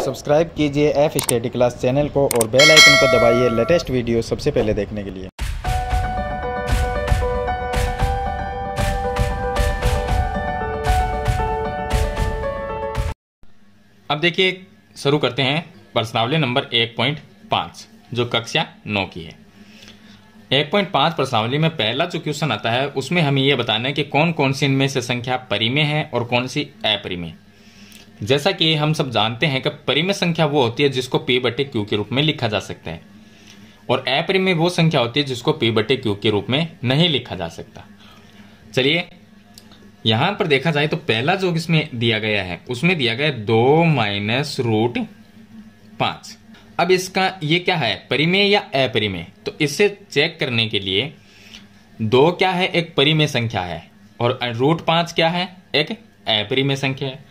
Subscribe कीजिए F study class channel को और बेल आइकन को दबाइए लेटेस्ट वीडियो सबसे पहले देखने के लिए। अब देखिए शुरू करते हैं प्रश्नावली नंबर 1.5 जो कक्षा 9 की है। 1.5 प्रश्नावली में पहला जो क्वेश्चन आता है उसमें हमें यह बताना है कि कौन कौन सी इनमें से संख्या परिमेय है और कौन सी अपरिमेय। जैसा कि हम सब जानते हैं कि परिमेय संख्या वो होती है जिसको p/q के रूप में लिखा जा सकता है और अपरिमेय वो संख्या होती है जिसको p/q के रूप में नहीं लिखा जा सकता। चलिए यहां पर देखा जाए तो पहला जो इसमें दिया गया है उसमें दिया गया 2 - √5। अब इसका ये क्या है, परिमेय या अपरिमेय? तो इसे चेक करने के लिए 2 क्या है, एक परिमेय संख्या है और √5 क्या है, एक अपरिमेय संख्या है।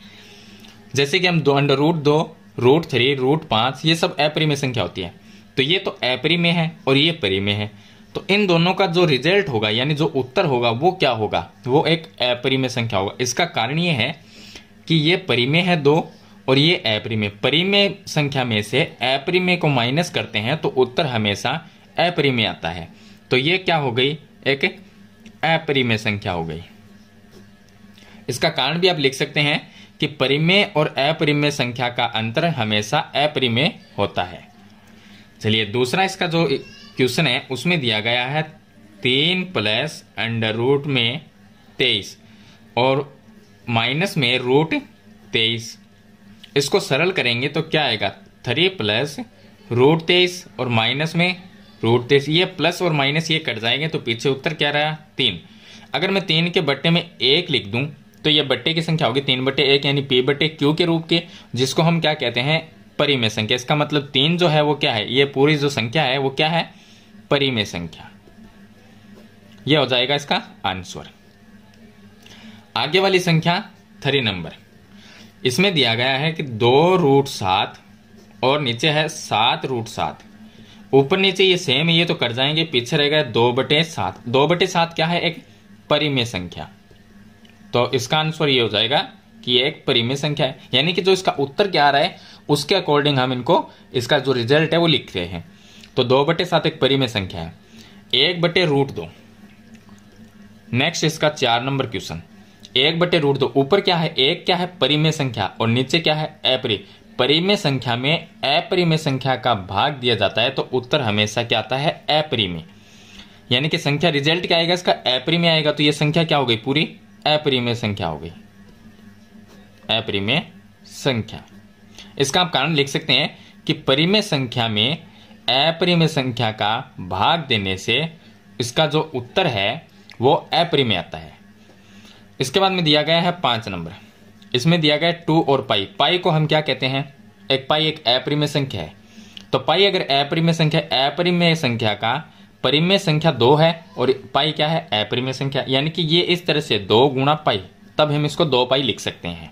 जैसे कि हम 2√2, √3, √5 ये सब अपरिमेय संख्या होती है, तो ये तो अपरिमेय है और ये परिमेय है। तो इन दोनों का जो रिजल्ट होगा यानी जो उत्तर होगा वो क्या होगा, वो एक अपरिमेय संख्या होगा। इसका कारण ये है कि ये परिमेय है 2 और ये अपरिमेय। परिमेय संख्या में से अपरिमेय को माइनस करते हैं तो उत्तर हमेशा अपरिमेय आता है। तो ये क्या हो गई, एक अपरिमेय संख्या हो गई। इसका कारण भी आप लिख सकते हैं कि परिमेय और अपरिमेय संख्या का अंतर हमेशा अपरिमेय होता है। चलिए दूसरा इसका जो क्वेश्चन है उसमें दिया गया है 3 + √23 और माइनस में √23। इसको सरल करेंगे तो क्या आएगा, 3 + √23 और माइनस में √23। ये प्लस और माइनस ये कट जाएंगे तो पीछे उत्तर क्या रहा, 3। अगर मैं 3 के बट्टे में 1 लिख दूं तो ये बट्टे की संख्या होगी 3/1 यानी p/q के रूप के, जिसको हम क्या कहते हैं, परिमेय संख्या। इसका मतलब 3 जो है वो क्या है, ये पूरी जो संख्या है वो क्या है, परिमेय संख्या। यह हो जाएगा इसका आंसर। आगे वाली संख्या 3 नंबर, इसमें दिया गया है कि 2√7 और नीचे है 7√7। ऊपर नीचे ये सेम है, ये तो कट जाएंगे, पीछे रहेगा 2/7। 2/7 क्या है, एक परिमेय संख्या। तो इसका आंसर ये हो जाएगा कि ये एक परिमेय संख्या है, यानी कि जो इसका उत्तर क्या आ रहा है उसके अकॉर्डिंग हम इनको इसका जो रिजल्ट है वो लिख रहे हैं। तो 2/7 एक परिमेय संख्या है। 1/√2। नेक्स्ट इसका 4 नंबर क्वेश्चन, 1/√2। ऊपर क्या है, एक क्या है, परिमेय संख्या और नीचे क्या है, अपरिमेय। परिमेय संख्या में अपरिमेय संख्या का भाग दिया जाता है तो उत्तर हमेशा क्या आता है, अपरिमेय। यानी कि संख्या रिजल्ट क्या आएगा इसका, अपरिमेय आएगा। तो ये संख्या क्या हो गई, पूरी अपरिमेय संख्या हो गई, अपरिमेय संख्या। इसका आप कारण लिख सकते हैं कि परिमेय संख्या में अपरिमेय संख्या का भाग देने से इसका जो उत्तर है वो अपरिमेय आता है। इसके बाद में दिया गया है 5 नंबर, इसमें दिया गया है 2 और पाई। पाई को हम क्या कहते हैं, एक पाई एक अपरिमेय संख्या है। तो पाई अगर अपरिमेय संख्या, अपरिमेय संख्या का परिमेय संख्या 2 है और पाई क्या है, अपरिमेय संख्या, यानी कि ये इस तरह से 2 × पाई, तब हम इसको 2 पाई लिख सकते हैं।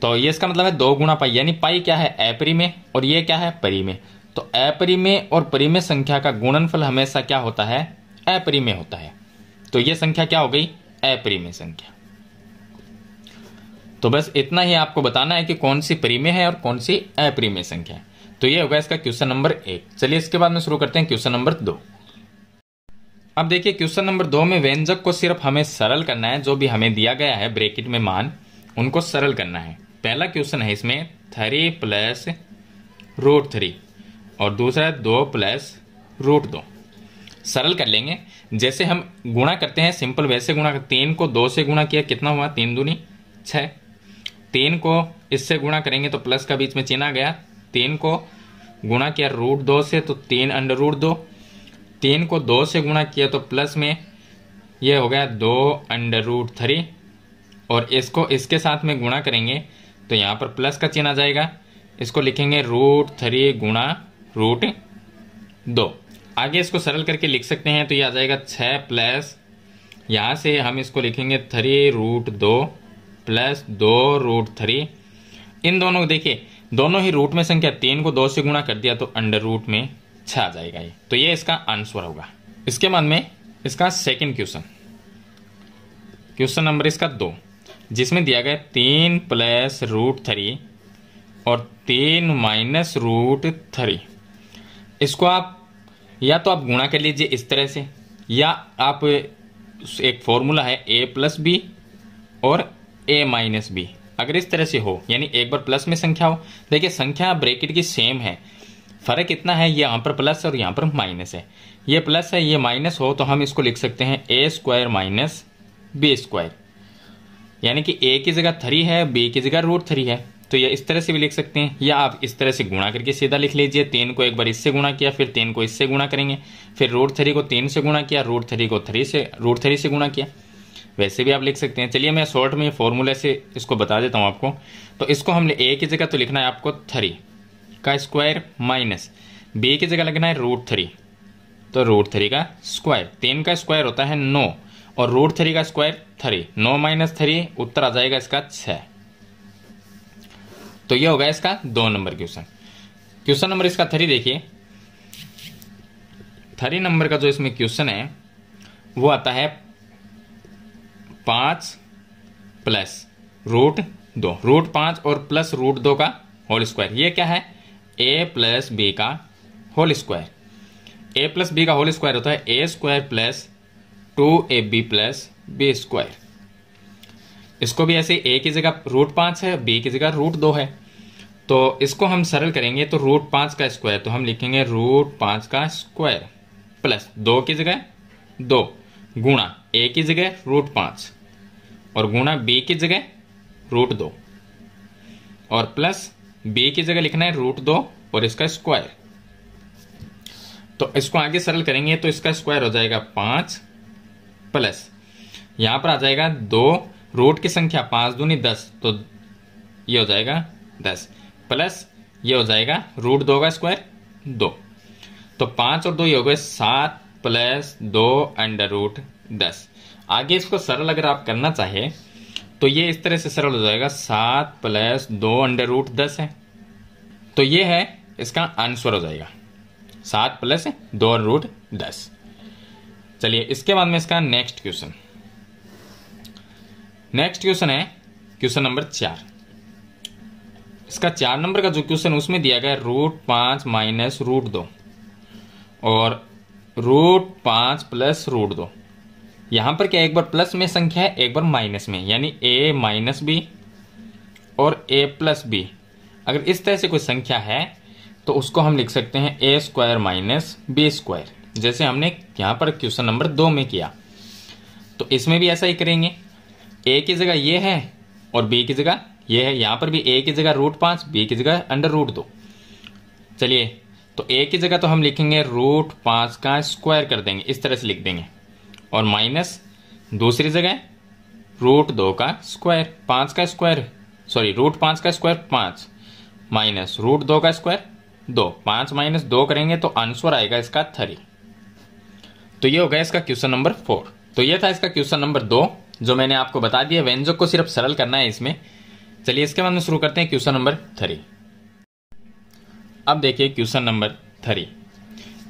तो ये इसका मतलब है 2 × पाई, यानी पाई क्या है, अपरिमेय और ये क्या है, परिमेय। तो अपरिमेय और परिमेय संख्या का गुणनफल हमेशा क्या होता है, अपरिमेय होता है। तो ये संख्या क्या हो गई, अपरिमेय संख्या। तो बस इतना ही आपको बताना है कि कौन सी परिमेय है और कौन सी अपरिमेय संख्या है। तो ये होगा इसका क्वेश्चन नंबर 1। चलिए इसके बाद में शुरू करते हैं क्वेश्चन नंबर 2। अब देखिए क्वेश्चन नंबर 2 में व्यंजक को सिर्फ हमें सरल करना है, जो भी हमें दिया गया है ब्रैकेट में मान उनको सरल करना है। पहला क्वेश्चन है इसमें 3 + √3 और दूसरा है 2 + √2। सरल कर लेंगे, जैसे हम गुणा करते हैं सिंपल वैसे गुणा कर। 3 को 2 से गुणा किया, कितना हुआ, 3 दूनी 6। 3 को इससे गुणा करेंगे तो प्लस का बीच में चिन्ह आ गया। 3 को गुणा किया √2 से तो 3/2। 3 को 2 से गुणा किया तो प्लस में ये हो गया 2/3 और इसको इसके साथ में गुणा करेंगे तो यहाँ पर प्लस का चिन्ह आ जाएगा। इसको लिखेंगे √3 × √2। आगे इसको सरल करके लिख सकते हैं तो ये आ जाएगा 6 प्लस, यहाँ से हम इसको लिखेंगे 3√2 + 2√3। इन दोनों देखिए दोनों ही रूट में संख्या, 3 को 2 से गुणा कर दिया तो अंडर रूट में 6 आ जाएगा ये। तो ये इसका आंसर होगा। इसके बाद में इसका सेकंड क्वेश्चन नंबर इसका 2, जिसमें दिया गया 3 + √3 और 3 माइनस रूट 3। इसको आप या तो आप गुणा कर लीजिए इस तरह से, या आप एक फॉर्मूला है a प्लस बी और a माइनस बी, अगर इस तरह से हो, यानी एक बार प्लस में संख्या हो, देखिए संख्या ब्रैकेट की सेम है, फर्क इतना है यहाँ पर प्लस और यहाँ पर माइनस है, ये प्लस है ये माइनस हो तो हम इसको लिख सकते हैं a square minus b square, यानी कि a की जगह 3 है, b की जगह रूट 3 है, तो ये इस तरह से भी लिख सकते हैं, या आप इस तरह से गुणा करके सीधा लिख लीजिए। 3 को एक बार इससे गुणा किया, फिर 3 को इससे गुणा करेंगे, फिर रूट 3 को 3 से गुणा किया, रूट 3 को रूट 3 से गुणा किया, वैसे भी आप लिख सकते हैं। चलिए मैं शॉर्ट में फॉर्मूले से इसको बता देता हूं आपको। तो इसको हमने a की जगह तो लिखना है आपको 3 का स्क्वायर माइनस b की जगह लिखना है रूट 3, तो रूट 3 का स्क्वायर, 3 का स्क्वायर होता है 9 और रूट 3 का स्क्वायर 3, 9 माइनस 3, उत्तर आ जाएगा इसका 6। तो ये होगा इसका 2 नंबर क्वेश्चन। क्वेश्चन नंबर इसका 3 देखिए, 3 नंबर का जो इसमें क्वेश्चन है वो आता है 5 प्लस रूट 2, रूट 5 और प्लस रूट 2 का होल स्क्वायर। ये क्या है? a प्लस बी का whole square. a plus b का होल स्क्वायर होता है a square plus 2ab plus b square. इसको भी ऐसे a की जगह रूट 5 है, b की जगह रूट 2 है, तो इसको हम सरल करेंगे तो रूट 5 का स्क्वायर, तो हम लिखेंगे रूट 5 का स्क्वायर प्लस 2 की जगह 2 गुणा a की जगह रूट 5 और गुणा b की जगह रूट 2 और प्लस b की जगह लिखना है रूट 2 और इसका स्क्वायर। तो इसको आगे सरल करेंगे तो इसका स्क्वायर हो जाएगा 5 प्लस यहां पर आ जाएगा 2, रूट की संख्या 5 दूनी 10, तो ये हो जाएगा 10 प्लस ये हो जाएगा रूट 2 का स्क्वायर 2, तो 5 और 2 ये हो गए 7 प्लस 2 अंडर रूट 10। आगे इसको सरल अगर आप करना चाहे तो ये इस तरह से सरल हो जाएगा, 7 प्लस 2 अंडर रूट 10 है, तो ये है इसका आंसर हो जाएगा 7 प्लस 2 रूट 10। चलिए इसके बाद में इसका नेक्स्ट क्वेश्चन है क्वेश्चन नंबर 4। इसका 4 नंबर का जो क्वेश्चन उसमें दिया गया रूट 5 माइनस रूट 2 और रूट 5 प्लस रूट 2। यहां पर क्या एक बार प्लस में संख्या है, एक बार माइनस में, यानी a माइनस बी और a प्लस बी। अगर इस तरह से कोई संख्या है तो उसको हम लिख सकते हैं a square minus b square, जैसे हमने यहां पर क्वेश्चन नंबर 2 में किया। तो इसमें भी ऐसा ही करेंगे, a की जगह ये है और b की जगह ये है, यहां पर भी a की जगह रूट 5, b की जगह अंडर रूट 2। चलिए तो a की जगह तो हम लिखेंगे रूट 5 का स्क्वायर कर देंगे, इस तरह से लिख देंगे, और माइनस दूसरी जगह रूट 2 का स्क्वायर, 5 का स्क्वायर सॉरी रूट 5 का स्क्वायर 5 माइनस रूट 2 का स्क्वायर 2, 5 माइनस 2 करेंगे तो आंसर आएगा इसका 3। तो ये हो गया इसका क्वेश्चन नंबर 4। तो ये था इसका क्वेश्चन नंबर 2 जो मैंने आपको बता दिया, व्यंजक को सिर्फ सरल करना है इसमें। चलिए इसके बाद में शुरू करते हैं क्वेश्चन नंबर 3। अब देखिए क्वेश्चन नंबर 3,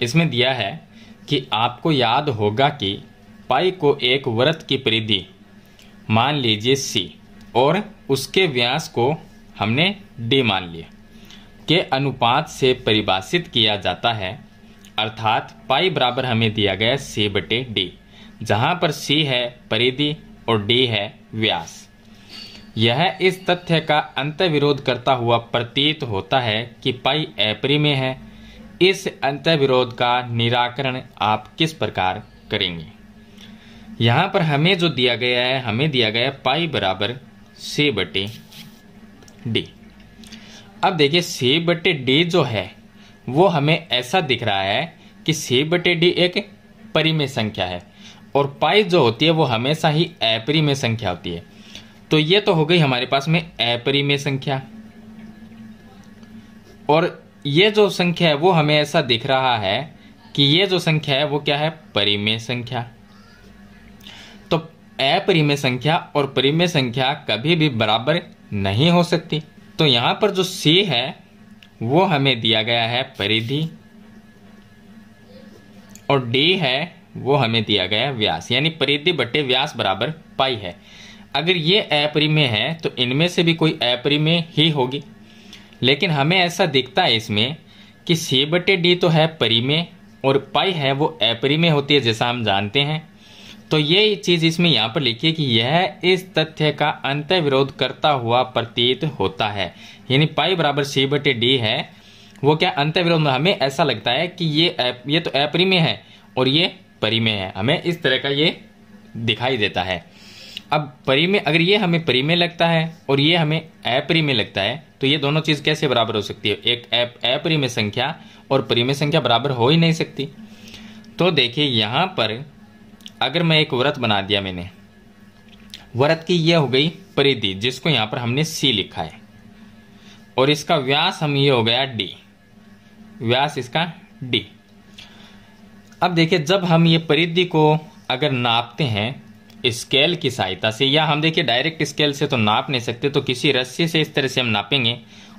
इसमें दिया है कि आपको याद होगा कि पाई को एक वृत्त की परिधि मान लीजिए c और उसके व्यास को हमने d मान लिया के अनुपात से परिभाषित किया जाता है, अर्थात पाई बराबर हमें दिया गया c/d, जहां पर c है परिधि और d है व्यास। यह इस तथ्य का अंतर्विरोध करता हुआ प्रतीत होता है कि पाई अपरिमेय है। इस अंतर्विरोध का निराकरण आप किस प्रकार करेंगे? यहां पर हमें जो दिया गया है, हमें दिया गया है पाई बराबर c/d। अब देखिए c/d जो है वो हमें ऐसा दिख रहा है कि c/d एक परिमेय संख्या है और पाई जो होती है वो हमेशा ही अपरिमेय संख्या होती है। तो ये तो हो गई हमारे पास में अपरिमेय संख्या, और ये जो संख्या है वो हमें ऐसा दिख रहा है कि ये जो संख्या है वो क्या है? परिमेय संख्या। तो अपरिमेय संख्या और परिमेय संख्या कभी भी बराबर नहीं हो सकती। तो यहां पर जो c है वो हमें दिया गया है परिधि और d है वो हमें दिया गया है व्यास, यानी परिधि बटे व्यास बराबर पाई है। अगर ये अपरिमेय है तो इनमें से भी कोई अपरिमेय ही होगी, लेकिन हमें ऐसा दिखता है इसमें कि c/d तो है परिमेय और पाई है वो अपरिमेय होती है, जैसा हम जानते हैं। तो ये चीज इसमें यहाँ पर लिखिए कि यह इस तथ्य का अंतर्विरोध करता हुआ प्रतीत होता है, यानी पाई बराबर c/d है, वो क्या अंतर्विरोध में हमें ऐसा लगता है कि ये तो अपरिमेय है और ये परिमेय है, हमें इस तरह का ये दिखाई देता है। अब परिमेय, अगर ये हमें परिमेय लगता है और ये हमें अपरिमेय लगता है तो ये दोनों चीज कैसे बराबर हो सकती है? एक अपरिमेय संख्या और परिमेय संख्या बराबर हो ही नहीं सकती। तो देखिए यहां पर अगर मैं एक वृत्त बना दिया, मैंने वृत्त की यह हो गई परिधि, जिसको यहां पर हमने c लिखा है, और इसका व्यास हम ये हो गया d, व्यास इसका d। अब देखिए जब हम ये परिधि को अगर नापते हैं स्केल की सहायता से, या हम देखिए डायरेक्ट स्केल से तो नाप नहीं सकते, तो किसी रस्सी से इस तरह से हम नापेंगे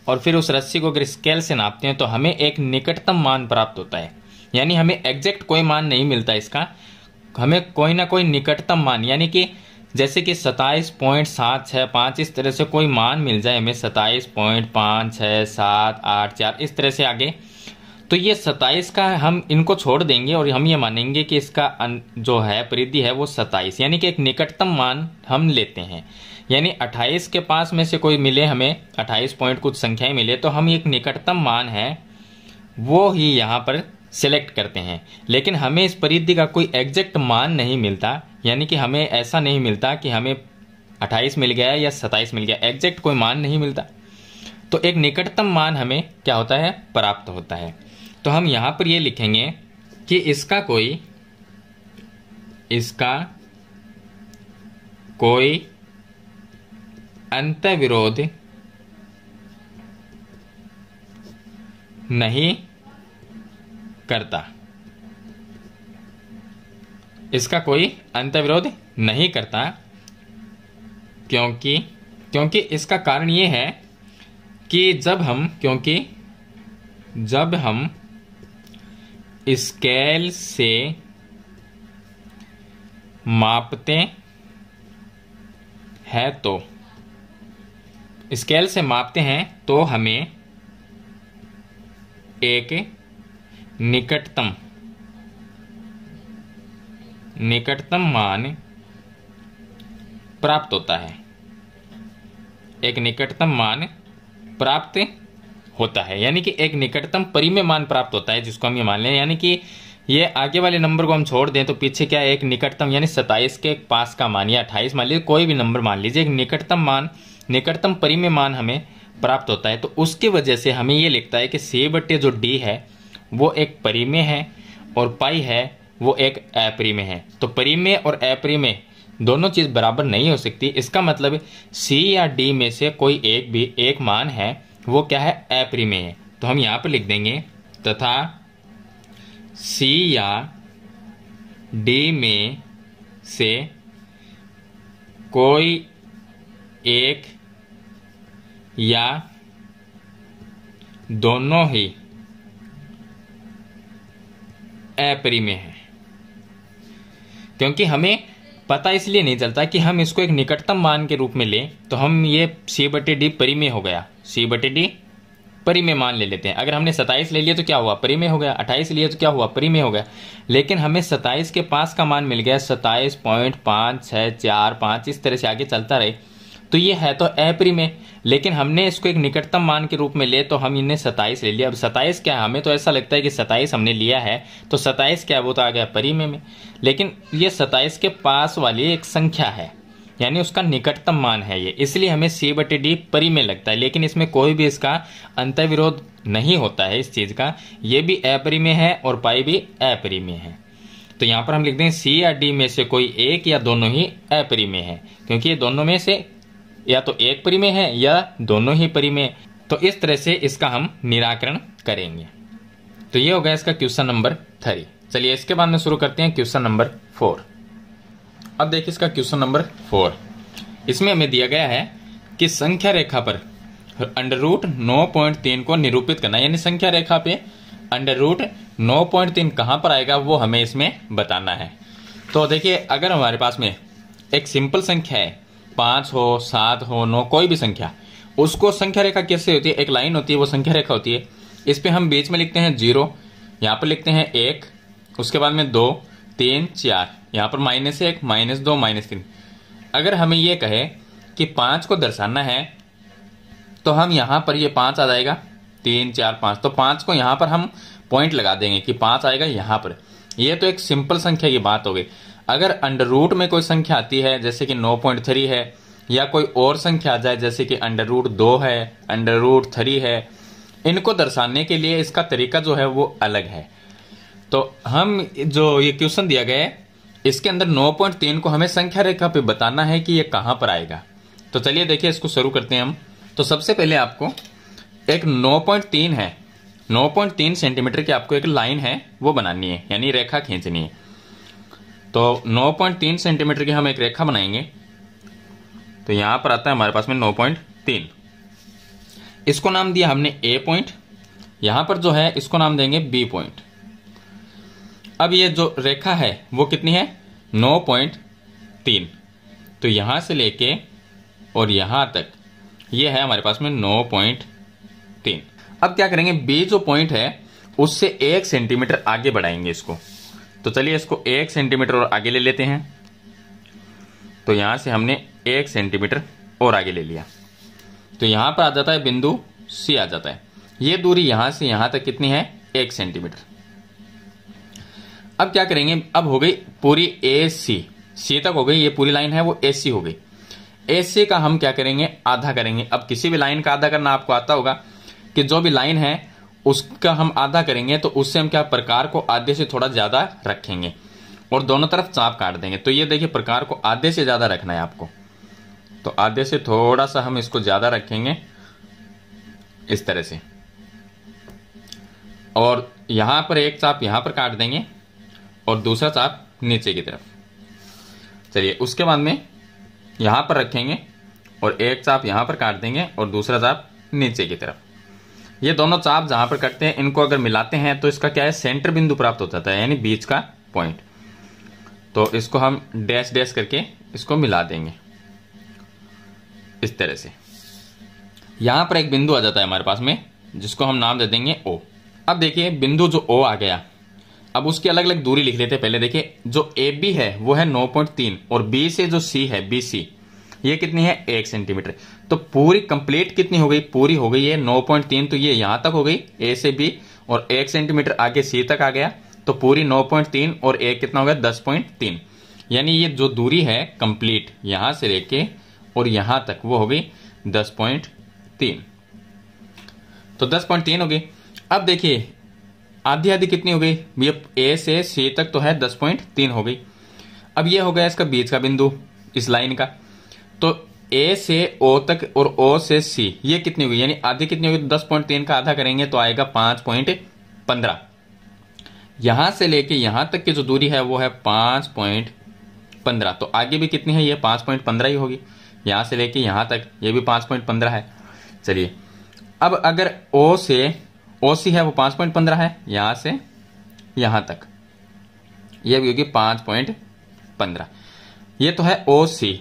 और फिर उस रस्सी को अगर स्केल से नापते हैं तो हमें एक निकटतम मान प्राप्त होता है। यानी हमें एग्जैक्ट कोई मान नहीं मिलता इसका, हमें कोई ना कोई निकटतम मान, यानी कि जैसे कि 27.765 इस तरह से कोई मान मिल जाए हमें, 27.5678 इस तरह से आगे, तो ये 27 का हम इनको छोड़ देंगे और हम ये मानेंगे कि इसका जो है परिधि है वो 27, यानी कि एक निकटतम मान हम लेते हैं। यानी 28 के पास में से कोई मिले हमें, 28 पॉइंट कुछ संख्याएं मिले, तो हम एक निकटतम मान है वो ही यहाँ पर सिलेक्ट करते हैं। लेकिन हमें इस परिधि का कोई एग्जैक्ट मान नहीं मिलता, यानी कि हमें ऐसा नहीं मिलता कि हमें 28 मिल गया या 27 मिल गया, एग्जैक्ट कोई मान नहीं मिलता। तो एक निकटतम मान हमें क्या होता है? प्राप्त होता है। तो हम यहां पर ये लिखेंगे कि इसका कोई अंतर्विरोध नहीं करता, इसका कोई अंतर्विरोध नहीं करता, क्योंकि इसका कारण ये है कि जब हम स्केल से मापते हैं तो हमें एक निकटतम मान प्राप्त होता है, एक निकटतम मान प्राप्त होता है, यानी कि एक निकटतम परिमेय मान प्राप्त होता है, जिसको हम ये मान लें। यानी कि ये आगे वाले नंबर को हम छोड़ दें तो पीछे क्या है? एक निकटतम, यानी 27 के पास का मान या 28 मान लीजिए, कोई भी नंबर मान लीजिए, एक निकटतम परिमेय मान हमें प्राप्त होता है। तो उसकी वजह से हमें ये लिखता है कि c/d है वो एक परिमेय है और पाई है वो एक अपरिमेय है। तो परिमेय और अपरिमेय दोनों चीज बराबर नहीं हो सकती। इसका मतलब c या d में से कोई एक मान है वो क्या है? अपरिमेय है। तो हम यहां पर लिख देंगे तथा c या d में से कोई एक या दोनों ही अपरिमेय है। क्योंकि हमें पता इसलिए नहीं चलता कि हम इसको एक निकटतम मान के रूप में लें, तो हम ये c/d परिमेय हो गया, c/d परिमेय मान ले लेते हैं। अगर हमने 27 ले लिया तो क्या हुआ? परिमेय हो गया। 28 लिया तो क्या हुआ? परिमेय हो गया। लेकिन हमें 27 के पास का मान मिल गया 27.5645 इस तरह से आगे चलता रहे, तो ये है तो अपरिमेय। लेकिन हमने इसको एक निकटतम मान के रूप में ले तो हम इन्हें 27 ले लिया। अब 27 क्या है? हमें तो ऐसा लगता है कि 27 हमने लिया है, तो 27 क्या है? वो तो आ गया परिमेय में। लेकिन ये 27 के पास वाली एक संख्या है, यानी उसका निकटतम मान है ये, इसलिए हमें c/d परिमेय लगता है। लेकिन इसमें कोई भी इसका अंतर्विरोध नहीं होता है इस चीज का, ये भी अपरिमेय है और पाई भी अपरिमेय है। तो यहां पर हम लिख दें c या d में से कोई एक या दोनों ही अपरिमेय है, क्योंकि ये दोनों में से या तो एक परिमेय है या दोनों ही परिमेय। तो इस तरह से इसका हम निराकरण करेंगे। तो ये हो गया इसका क्वेश्चन नंबर 3। चलिए इसके बाद में शुरू करते हैं क्वेश्चन नंबर 4। अब देखिए इसका क्वेश्चन नंबर 4, इसमें हमें दिया गया है कि संख्या रेखा पर √9.3 को निरूपित करना, यानी संख्या रेखा पे √9.3 कहां पर आएगा वो हमें इसमें बताना है। तो देखिए अगर हमारे पास में एक सिंपल संख्या है, 5 हो, 7 हो, 9, कोई भी संख्या, उसको संख्या रेखा कैसे होती है, एक लाइन होती है वो संख्या रेखा होती है। इस पे हम बीच में लिखते हैं 0, यहाँ पर लिखते हैं 1, उसके बाद में 2, 3, 4, यहाँ पर -1, -2, -3। अगर हमें ये कहे कि 5 को दर्शाना है तो हम यहाँ पर ये 5 आ जाएगा, 3, 4, 5, तो 5 को यहाँ पर हम पॉइंट लगा देंगे कि 5 आएगा यहाँ पर। ये तो एक सिंपल संख्या की बात हो गई। अगर अंडर रूट में कोई संख्या आती है जैसे कि 9.3 है, या कोई और संख्या आ जाए जैसे कि √2 है, √3 है, इनको दर्शाने के लिए इसका तरीका जो है वो अलग है। तो हम जो ये क्वेश्चन दिया गया है इसके अंदर 9.3 को हमें संख्या रेखा पे बताना है कि ये कहां पर आएगा। तो चलिए देखिए इसको शुरू करते हैं हम। तो सबसे पहले आपको एक 9.3 है, 9.3 सेंटीमीटर की आपको एक लाइन है वो बनानी है, यानी रेखा खींचनी है। तो 9.3 सेंटीमीटर की हम एक रेखा बनाएंगे। तो यहां पर आता है हमारे पास में 9.3, इसको नाम दिया हमने A पॉइंट, यहां पर जो है इसको नाम देंगे B पॉइंट। अब ये जो रेखा है वो कितनी है, 9.3। तो यहां से लेके और यहां तक ये है हमारे पास में 9.3। अब क्या करेंगे, B जो पॉइंट है उससे 1 सेंटीमीटर आगे बढ़ाएंगे इसको। तो चलिए इसको 1 सेंटीमीटर और आगे ले लेते हैं। तो यहां से हमने 1 सेंटीमीटर और आगे ले लिया, तो यहां पर आ जाता है बिंदु C आ जाता है। ये दूरी यहां से यहां तक कितनी है, 1 सेंटीमीटर। अब क्या करेंगे, अब हो गई पूरी C तक हो गई, ये पूरी लाइन है वो AC हो गई। AC का हम क्या करेंगे, आधा करेंगे। अब किसी भी लाइन का आधा करना आपको आता होगा कि जो भी लाइन है उसका हम आधा करेंगे, तो उससे हम क्या प्रकार को आधे से थोड़ा ज्यादा रखेंगे और दोनों तरफ चाप काट देंगे। तो ये देखिए प्रकार को आधे से ज्यादा रखना है आपको, तो आधे से थोड़ा सा हम इसको ज्यादा रखेंगे इस तरह से, और यहां पर एक चाप यहां पर काट देंगे और दूसरा चाप नीचे की तरफ। चलिए उसके बाद में यहां पर रखेंगे और एक चाप यहां पर काट देंगे और दूसरा चाप नीचे की तरफ। ये दोनों चाप जहां पर कटते हैं इनको अगर मिलाते हैं तो इसका क्या है, सेंटर बिंदु प्राप्त हो जाता है, यानी बीच का पॉइंट। तो इसको हम डैश डैश करके इसको मिला देंगे इस तरह से। यहां पर एक बिंदु आ जाता है हमारे पास में जिसको हम नाम दे देंगे O। अब देखिए बिंदु जो O आ गया, अब उसकी अलग अलग दूरी लिख लेते हैं। पहले देखिए जो AB है वो है 9.3 और B से जो C है BC ये कितनी है, 1 सेंटीमीटर। तो पूरी कंप्लीट कितनी हो गई, पूरी हो गई है 9.3। तो ये यहां तक हो गई A से B और 1 सेंटीमीटर आगे C तक आ गया, तो पूरी 9.3 और 1 कितना हो गया, 10.3। यानी ये जो दूरी है कंप्लीट यहां से लेके और यहां तक वो हो गई 10.3। तो 10.3 हो गई। अब देखिए आधी आधी कितनी हो गई, ये A से C तक तो है 10.3 हो गई। अब ये हो गया इसका बीच का बिंदु इस लाइन का। तो A से O तक और O से C ये कितनी होगी, यानी आधी कितनी होगी, 10.3 का आधा करेंगे तो आएगा 5.15। यहां से लेके यहां तक की जो दूरी है वो है 5.15। तो आगे भी कितनी है, ये 5.15 ही होगी। यहां से लेके यहां तक ये भी 5.15 है। चलिए अब अगर O से OC है वो 5.15 है, यहां से यहां तक ये भी होगी 5.15। ये तो है OC।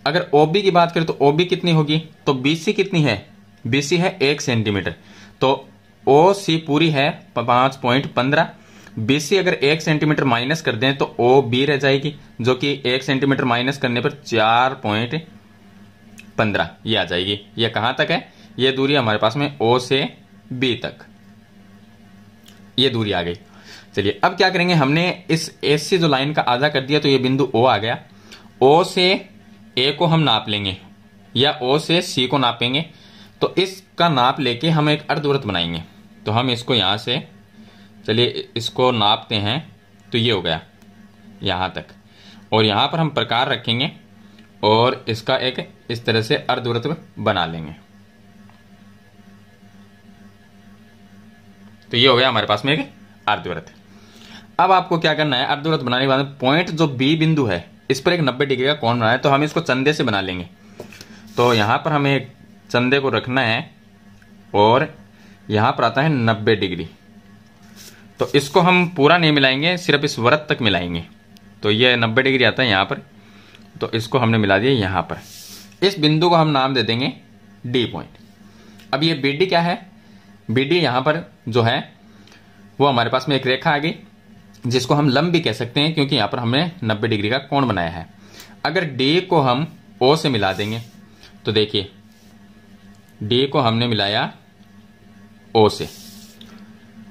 अगर OB की बात करें तो OB कितनी होगी, तो BC कितनी है, BC है 1 सेंटीमीटर। तो OC पूरी है 5.15। BC अगर 1 सेंटीमीटर माइनस कर दें तो OB रह जाएगी, जो कि 1 सेंटीमीटर माइनस करने पर 4.15 ये आ जाएगी। ये कहां तक है, ये दूरी हमारे पास में O से B तक ये दूरी आ गई। चलिए अब क्या करेंगे, हमने इस AC जो लाइन का आधा कर दिया तो ये बिंदु O आ गया। O से A को हम नाप लेंगे या O से C को नापेंगे। तो इसका नाप लेके हम एक अर्धवृत्त बनाएंगे। तो हम इसको यहां से, चलिए इसको नापते हैं, तो ये हो गया यहां तक, और यहां पर हम प्रकार रखेंगे और इसका एक इस तरह से अर्धवृत्त बना लेंगे। तो ये हो गया हमारे पास में एक अर्धवृत्त। अब आपको क्या करना है, अर्धवृत्त बनाने के बाद पॉइंट जो B बिंदु है इस पर एक 90 डिग्री का कोण बनाना है। तो हम इसको चंदे से बना लेंगे। तो यहां पर हमें एक चंदे को रखना है और यहां पर आता है 90 डिग्री। तो इसको हम पूरा नहीं मिलाएंगे, सिर्फ इस वृत्त तक मिलाएंगे। तो ये 90 डिग्री आता है यहां पर, तो इसको हमने मिला दिया यहां पर। इस बिंदु को हम नाम दे देंगे डी पॉइंट। अब ये बी डी क्या है, बी डी यहां पर जो है वो हमारे पास में एक रेखा आ गई जिसको हम लंब भी कह सकते हैं क्योंकि यहां पर हमने 90 डिग्री का कोण बनाया है। अगर डी को हम ओ से मिला देंगे तो देखिए डी को हमने मिलाया ओ से,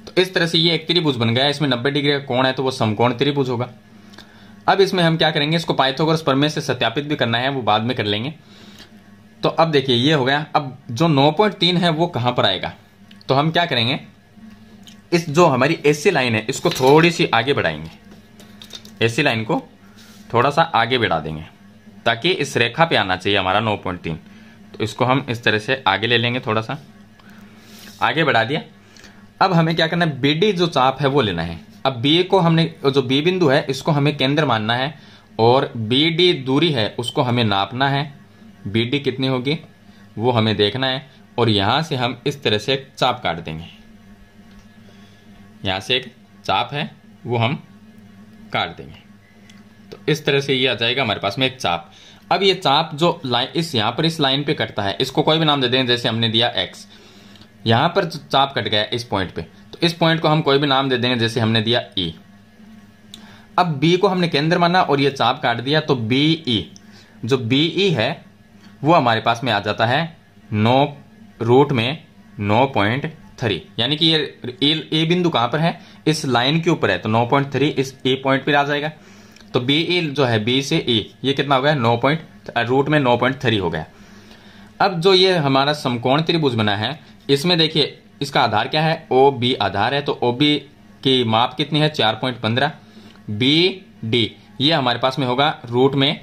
तो इस तरह से ये एक त्रिभुज बन गया। इसमें 90 डिग्री का कोण है तो वो समकोण त्रिभुज होगा। अब इसमें हम क्या करेंगे, इसको पाइथागोरस प्रमेय से सत्यापित भी करना है, वो बाद में कर लेंगे। तो अब देखिए ये हो गया। अब जो 9.3 है वो कहां पर आएगा, तो हम क्या करेंगे, इस जो हमारी एसी लाइन है इसको थोड़ी सी आगे बढ़ाएंगे, एसी लाइन को थोड़ा सा आगे बढ़ा देंगे ताकि इस रेखा पे आना चाहिए हमारा 9.3। तो इसको हम इस तरह से आगे ले लेंगे, थोड़ा सा आगे बढ़ा दिया। अब हमें क्या करना है, बीडी जो चाप है वो लेना है। अब बी को हमने, जो बी बिंदु है इसको हमें केंद्र मानना है और बीडी दूरी है उसको हमें नापना है। बीडी कितनी होगी वो हमें देखना है और यहां से हम इस तरह से एक चाप काट देंगे। यहां से एक चाप है वो हम काट देंगे, तो इस तरह से ये आ जाएगा हमारे पास में एक चाप। अब ये चाप जो लाइन इस यहां पर इस लाइन पे कटता है इसको कोई भी नाम दे दें, जैसे हमने दिया एक्स। यहां पर जो चाप कट गया इस पॉइंट पे, तो इस पॉइंट को हम कोई भी नाम दे देंगे, जैसे हमने दिया ई। अब बी को हमने केंद्र माना और ये चाप काट दिया, तो बी ई, जो बी ई है वो हमारे पास में आ जाता है 9 रूट में 9.3, यानी कि ये ए बिंदु कहां पर है, इस लाइन के ऊपर है, तो 9.3 इस ए पॉइंट पर आ जाएगा। तो बी ई जो है बी से ई ये कितना हो गया, 9 रूट में 9.3 हो गया। अब जो ये हमारा समकोण त्रिभुज बना है इसमें देखिए इसका आधार क्या है, ओ बी आधार है, तो ओ बी की माप कितनी है 4.15। बी डी ये हमारे पास में होगा रूट में,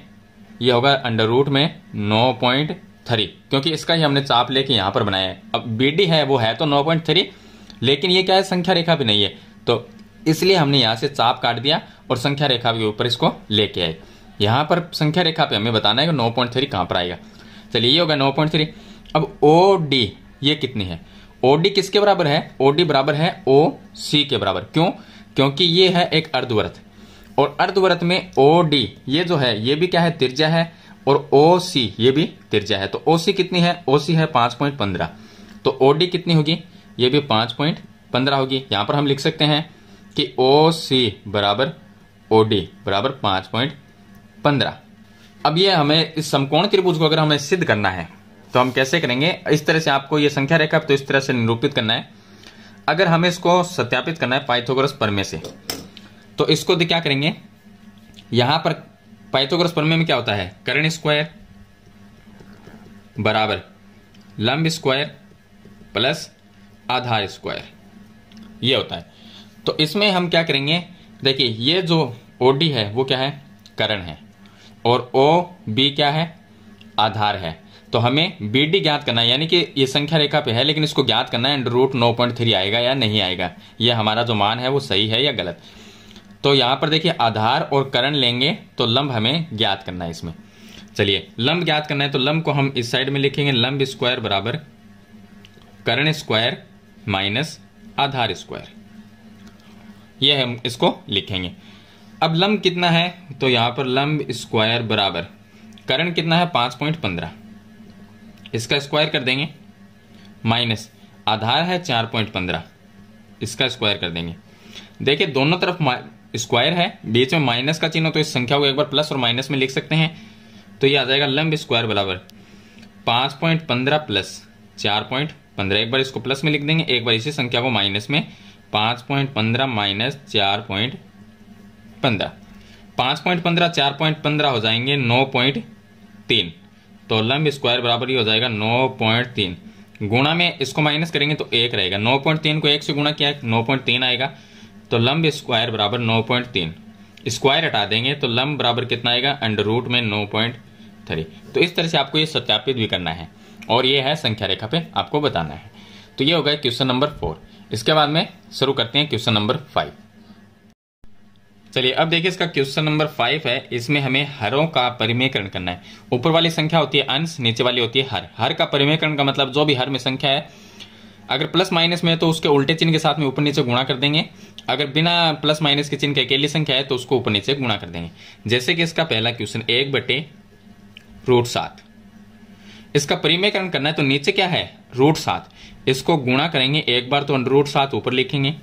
ये होगा अंडर रूट में 9.3, क्योंकि इसका ही हमने चाप लेके यहां पर बनाया है। अब बी डी है वो है तो 9.3, लेकिन ये क्या है, संख्या रेखा भी नहीं है, तो इसलिए हमने यहां से चाप काट दिया और संख्या रेखा के ऊपर इसको लेके आए। यहां पर संख्या रेखा पे हमें बताना है कि 9.3 कहां पर आएगा। चलिए ये होगा 9.3। अब ओ डी ये कितनी है, ओडी किसके बराबर है, ओडी बराबर है ओ सी के बराबर। क्यों, क्योंकि ये है एक अर्धवृत्त और अर्धवृत्त में ओडी ये जो है ये भी क्या है, त्रिज्या है, और ओ सी ये भी त्रिज्या है। तो ओ सी कितनी है, ओ सी है 5.15, तो ओडी कितनी होगी, ये भी 5.15 होगी। यहां पर हम लिख सकते हैं कि ओ सी बराबर ओडी बराबर 5.15। अब ये हमें इस समकोण त्रिभुज को अगर हमें सिद्ध करना है तो हम कैसे करेंगे, इस तरह से आपको ये संख्या रेखा तो इस तरह से निरूपित करना है। अगर हमें इसको सत्यापित करना है पाइथागोरस प्रमेय से, तो इसको क्या करेंगे, यहां पर पाइथागोरस प्रमेय में क्या होता है, कर्ण स्क्वायर बराबर लंब स्क्वायर प्लस आधार स्क्वायर, ये होता है। तो इसमें हम क्या करेंगे, देखिए ये जो ओडी है वो क्या है, कर्ण है, और ओ बी क्या है, आधार है। तो हमें बी डी ज्ञात करना है, यानी कि ये संख्या रेखा पे है लेकिन इसको ज्ञात करना है अंडर रूट 9.3 आएगा या नहीं आएगा, ये हमारा जो मान है वो सही है या गलत। तो यहां पर देखिए आधार और कर्ण लेंगे तो लंब हमें ज्ञात करना है इसमें। चलिए लंब ज्ञात करना है तो लंब को हम इस साइड में लिखेंगे, लंब स्क्वायर बराबर कर्ण स्क्वायर माइनस आधार स्क्वायर, ये हम इसको लिखेंगे। अब लंब कितना है, तो यहां पर लंब स्क्वायर बराबर कर्ण कितना है 5.15, इसका स्क्वायर कर देंगे, माइनस आधार है 4.15, इसका स्क्वायर कर देंगे। देखिए दोनों तरफ स्क्वायर है, बीच में माइनस का चिन्ह हो तो इस संख्या को एक बार प्लस और माइनस में लिख सकते हैं, तो ये आ जाएगा लंब स्क्वायर बराबर 5.15 प्लस 4.15, एक बार इसको प्लस में लिख देंगे, एक बार इसी संख्या को माइनस में, 5.15 माइनस 4.15, 5.15 4.15 हो जाएंगे 9.3, तो लंब स्क्वायर बराबर ही हो जाएगा 9.3। गुणा में इसको माइनस करेंगे तो 1 रहेगा, 9.3 को 1 से गुणा किया 9.3 आएगा, तो लंब स्क्वायर बराबर 9.3, स्क्वायर हटा देंगे तो लंब बराबर कितना आएगा, अंडर रूट में 9.3। तो इस तरह से आपको ये सत्यापित भी करना है और ये है संख्या रेखा पे आपको बताना है। तो ये हो गया क्वेश्चन नंबर 4। इसके बाद में शुरू करते हैं क्वेश्चन नंबर 5। चलिए अब देखिए इसका क्वेश्चन नंबर 5 है, इसमें हमें हरों का परिमेयकरण करना है। ऊपर वाली संख्या होती है अंश, नीचे वाली होती है हर। हर का परिमेयकरण का मतलब जो भी हर में संख्या है, अगर प्लस माइनस में है तो उसके उल्टे चिन्ह के साथ में ऊपर नीचे गुणा कर देंगे, अगर बिना प्लस माइनस के चिन्ह के अकेली संख्या है तो उसको ऊपर नीचे गुणा कर देंगे। जैसे कि इसका पहला क्वेश्चन 1/√7, इसका परिमेयकरण करना है तो नीचे क्या है √7, इसको गुणा करेंगे एक बार तो √7 ऊपर लिखेंगे,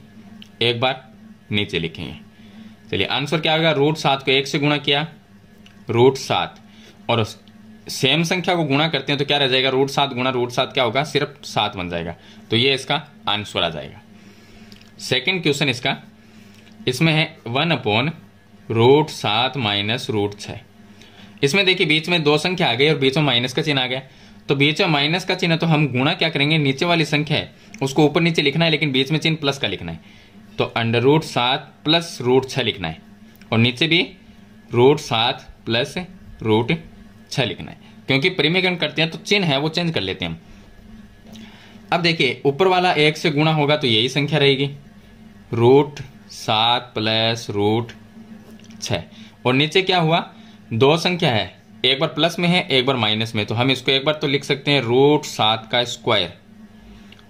एक बार नीचे लिखेंगे। चलिए आंसर क्या होगा, √7 को 1 से गुणा किया √7 और सेम संख्या को गुणा करते हैं तो क्या रह जाएगा, √7 गुणा √7 क्या होगा, सिर्फ 7 बन जाएगा। तो ये इसका आंसर आ जाएगा। सेकंड क्वेश्चन इसका, इसमें है 1/√7 माइनस √6। इसमें देखिए बीच में दो संख्या आ गई और बीच में माइनस का चिन्ह आ गया। तो बीच में माइनस का चिन्ह है तो हम गुणा क्या करेंगे, नीचे वाली संख्या है उसको ऊपर नीचे लिखना है, लेकिन बीच में चिन्ह प्लस का लिखना है। तो √7 प्लस √6 लिखना है और नीचे भी √7 प्लस √6 लिखना है, क्योंकि परिमेयकरण करते हैं तो चिन्ह है वो चेंज कर लेते हैं हम। अब देखिए ऊपर वाला 1 से गुणा होगा तो यही संख्या रहेगी √7 प्लस √6 और नीचे क्या हुआ, दो संख्या है, एक बार प्लस में है एक बार माइनस में, तो हम इसको एक बार तो लिख सकते हैं √7 का स्क्वायर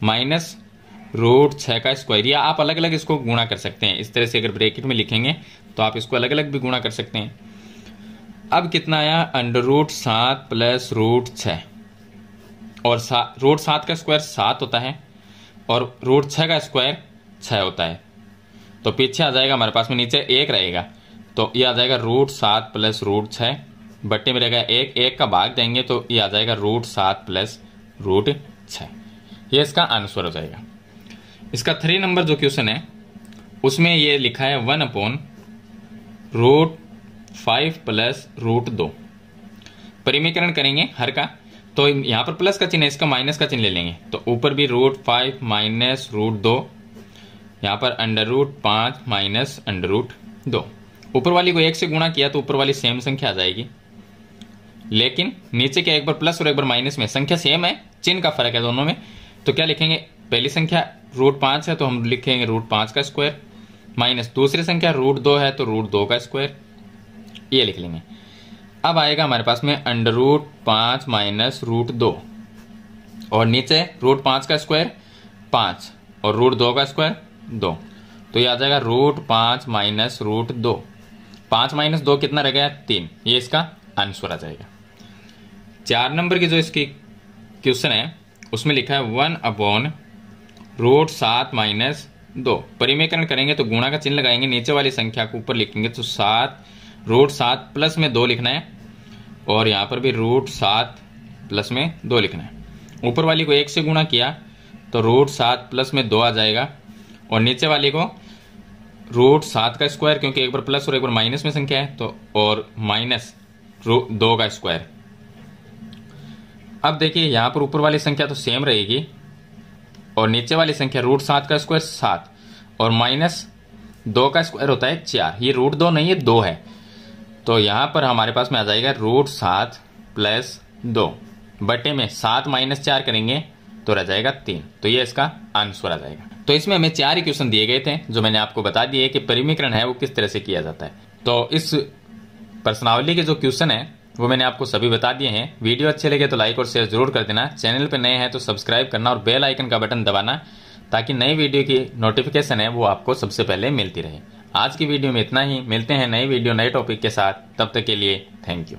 माइनस √6 का स्क्वायर, या आप अलग अलग इसको गुणा कर सकते हैं। इस तरह से अगर ब्रैकेट में लिखेंगे तो आप इसको अलग अलग भी गुणा कर सकते हैं। अब कितना आया, √7 प्लस √6 और √7 का स्क्वायर 7 होता है और √6 का स्क्वायर 6 होता है। तो पीछे आ जाएगा हमारे पास में नीचे 1 रहेगा, तो ये आ जाएगा √7 प्लस √6 बट्टे में रहेगा 1 का भाग देंगे तो ये आ जाएगा √7 प्लस √6। ये इसका आंसर हो जाएगा। इसका 3 नंबर जो क्वेश्चन है उसमें ये लिखा है 1/√5 प्लस √2। परिमेयकरण करेंगे हर का, तो यहां पर प्लस का चिन्ह है, इसका माइनस का चिन्ह ले लेंगे। तो ऊपर भी √5 माइनस √2, यहां पर √5 माइनस √2। ऊपर वाली को 1 से गुणा किया तो ऊपर वाली सेम संख्या आ जाएगी, लेकिन नीचे क्या एक बार प्लस और एक बार माइनस में, संख्या सेम है चिन्ह का फर्क है दोनों में। तो क्या लिखेंगे, पहली संख्या √5 है तो हम लिखेंगे √5 का स्क्वायर माइनस दूसरी संख्या √2 है तो √2 का स्क्वायर, ये लिख लेंगे। अब आएगा हमारे पास में √5 माइनस √2 और नीचे √5 का स्क्वायर 5 और √2 का स्क्वायर 2, तो ये आ जाएगा √5 माइनस √2। 5 माइनस 2 कितना रह गया, 3। ये इसका आंसर आ जाएगा। 4 नंबर की जो इसकी क्वेश्चन है उसमें लिखा है 1/√7 माइनस 2। परिमेयकरण करेंगे तो गुणा का चिन्ह लगाएंगे, नीचे वाली संख्या को ऊपर लिखेंगे तो 7 प्लस में 2 लिखना है और यहाँ पर भी √7 प्लस में 2 लिखना है। ऊपर वाली को 1 से गुणा किया तो √7 प्लस में 2 आ जाएगा और नीचे वाली को √7 का स्क्वायर, क्योंकि एक बार प्लस और एक बार माइनस में संख्या है तो, और माइनस 2 का स्क्वायर। अब देखिए यहां पर ऊपर वाली संख्या तो सेम रहेगी और नीचे वाली संख्या √7 का स्क्वायर 7 और माइनस 2 का स्क्वायर होता है 4। ये √2 नहीं है 2 है, तो यहां पर हमारे पास में आ जाएगा √7 प्लस 2 बटे में 7 माइनस 4 करेंगे तो रह जाएगा 3। तो ये इसका आंसर आ जाएगा। तो इसमें हमें 4 ही क्वेश्चन दिए गए थे जो मैंने आपको बता दिए कि परिमेयकरण है वो किस तरह से किया जाता है। तो इस प्रश्नावली के जो क्वेश्चन है वो मैंने आपको सभी बता दिए हैं। वीडियो अच्छे लगे तो लाइक और शेयर जरूर कर देना। चैनल पे नए हैं तो सब्सक्राइब करना और बेल आइकन का बटन दबाना, ताकि नई वीडियो की नोटिफिकेशन है वो आपको सबसे पहले मिलती रहे। आज की वीडियो में इतना ही, मिलते हैं नई वीडियो नए टॉपिक के साथ, तब तक के लिए थैंक यू।